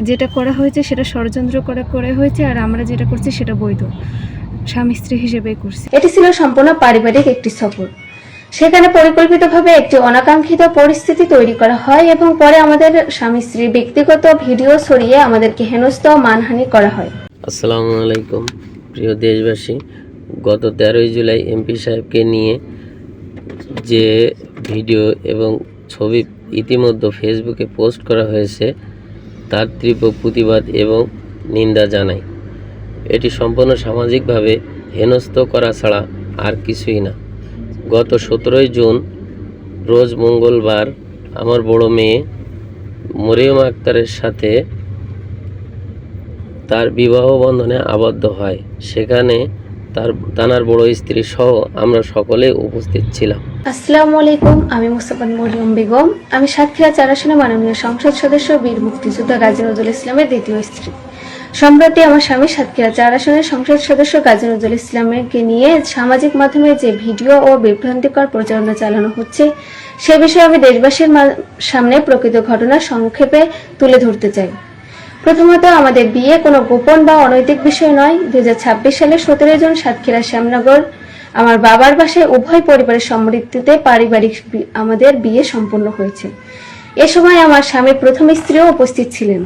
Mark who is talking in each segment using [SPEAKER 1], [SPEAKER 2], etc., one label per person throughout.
[SPEAKER 1] যেটা করা হয়েছে সেটা ষড়যন্ত্র করা হয়েছে, আর আমরা যেটা করছি সেটা বৈধ, স্বামী স্ত্রী হিসেবেই করছি।
[SPEAKER 2] এটি ছিল সম্পূর্ণ পারিবারিক একটি সফর। সেখানে পরিকল্পিতভাবে একটি অনাকাঙ্ক্ষিত পরিস্থিতি তৈরি করা হয় এবং পরে আমাদের স্বামী স্ত্রীর ব্যক্তিগত ভিডিও ছড়িয়ে আমাদেরকে হেনস্থা ও মানহানি করা হয়।
[SPEAKER 3] আসসালামু আলাইকুম প্রিয় দেশবাসী, গত 13ই জুলাই এমপি সাহেবকে নিয়ে যে ভিডিও এবং ছবি ইতিমধ্যে ফেসবুকে পোস্ট করা হয়েছে তার তীব্র প্রতিবাদ এবং নিন্দা জানাই। এটি সম্পূর্ণ সামাজিকভাবে হেনস্থ করা ছাড়া আর কিছুই না। গত 17ই জুন রোজ মঙ্গলবার আমার বড় মেয়ে মরিয়ম আক্তারের সাথে তার বিবাহ বন্ধনে আবদ্ধ হয়। সেখানে তার বড় স্ত্রী সহ আমরা সকলে উপস্থিত ছিলাম।
[SPEAKER 2] আসসালামু আলাইকুম, আমি মুস্তাফা মরিয়ম বেগম। আমি সাতক্ষীরা 4 আসনে মাননীয় সংসদ সদস্য বীর মুক্তিযোদ্ধা গাজী নজরুল ইসলামের দ্বিতীয় স্ত্রী। সম্প্রতি আমার স্বামী সাতক্ষীরা 4 আসনের সংসদ সদস্য গাজী নজরুল ইসলামকে নিয়ে সামাজিক মাধ্যমে যে ভিডিও ও বিভ্রান্তিকর প্রচারণা চালানো হচ্ছে সে বিষয়ে আমি দেশবাসীর সামনে প্রকৃত ঘটনা সংক্ষেপে তুলে ধরতে চাই। প্রথমত, আমাদের বিয়ে কোনো গোপন বা অনৈতিক বিষয় নয়। 2026 সালের 17 জুন সাতক্ষীরা শ্যামনগর আমার বাবার বাসায় উভয় পরিবারের সম্মতিতে পারিবারিক আমাদের বিয়ে সম্পন্ন হয়েছে। এ সময় আমার স্বামীর প্রথম স্ত্রীও উপস্থিত ছিলেন।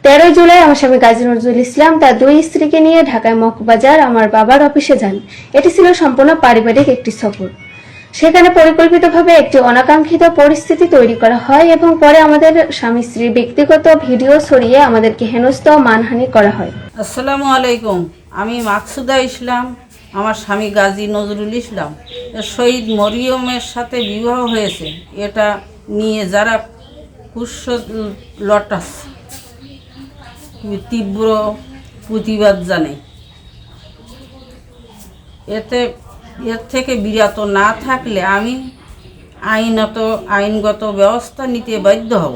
[SPEAKER 2] 13 জুলাই আমার স্বামী গাজী নজরুল ইসলাম তার 2 স্ত্রীকে নিয়ে ঢাকায় মগবাজার আমার বাবার অফিসে যান। এটি ছিল সম্পূর্ণ পারিবারিক একটি সফর। সেখানে পরিকল্পিতভাবে একটি অনাকাঙ্ক্ষিত পরিস্থিতি তৈরি করা হয় এবং পরে আমাদের স্বামী স্ত্রীর ব্যক্তিগত ভিডিও ছড়িয়ে আমাদেরকে হেনস্থা ও মানহানি করা হয়।
[SPEAKER 4] আসসালামু আলাইকুম, আমি মাকসুদা ইসলাম, আমার স্বামী গাজী নজরুল ইসলাম শহীদ মরিয়মের সাথে বিবাহ হয়েছে এটা নিয়ে যারা লটাস তীব্র প্রতিবাদ জানাই। এর থেকে বিরত না থাকলে আমি আইনগত ব্যবস্থা নিতে বাধ্য হব।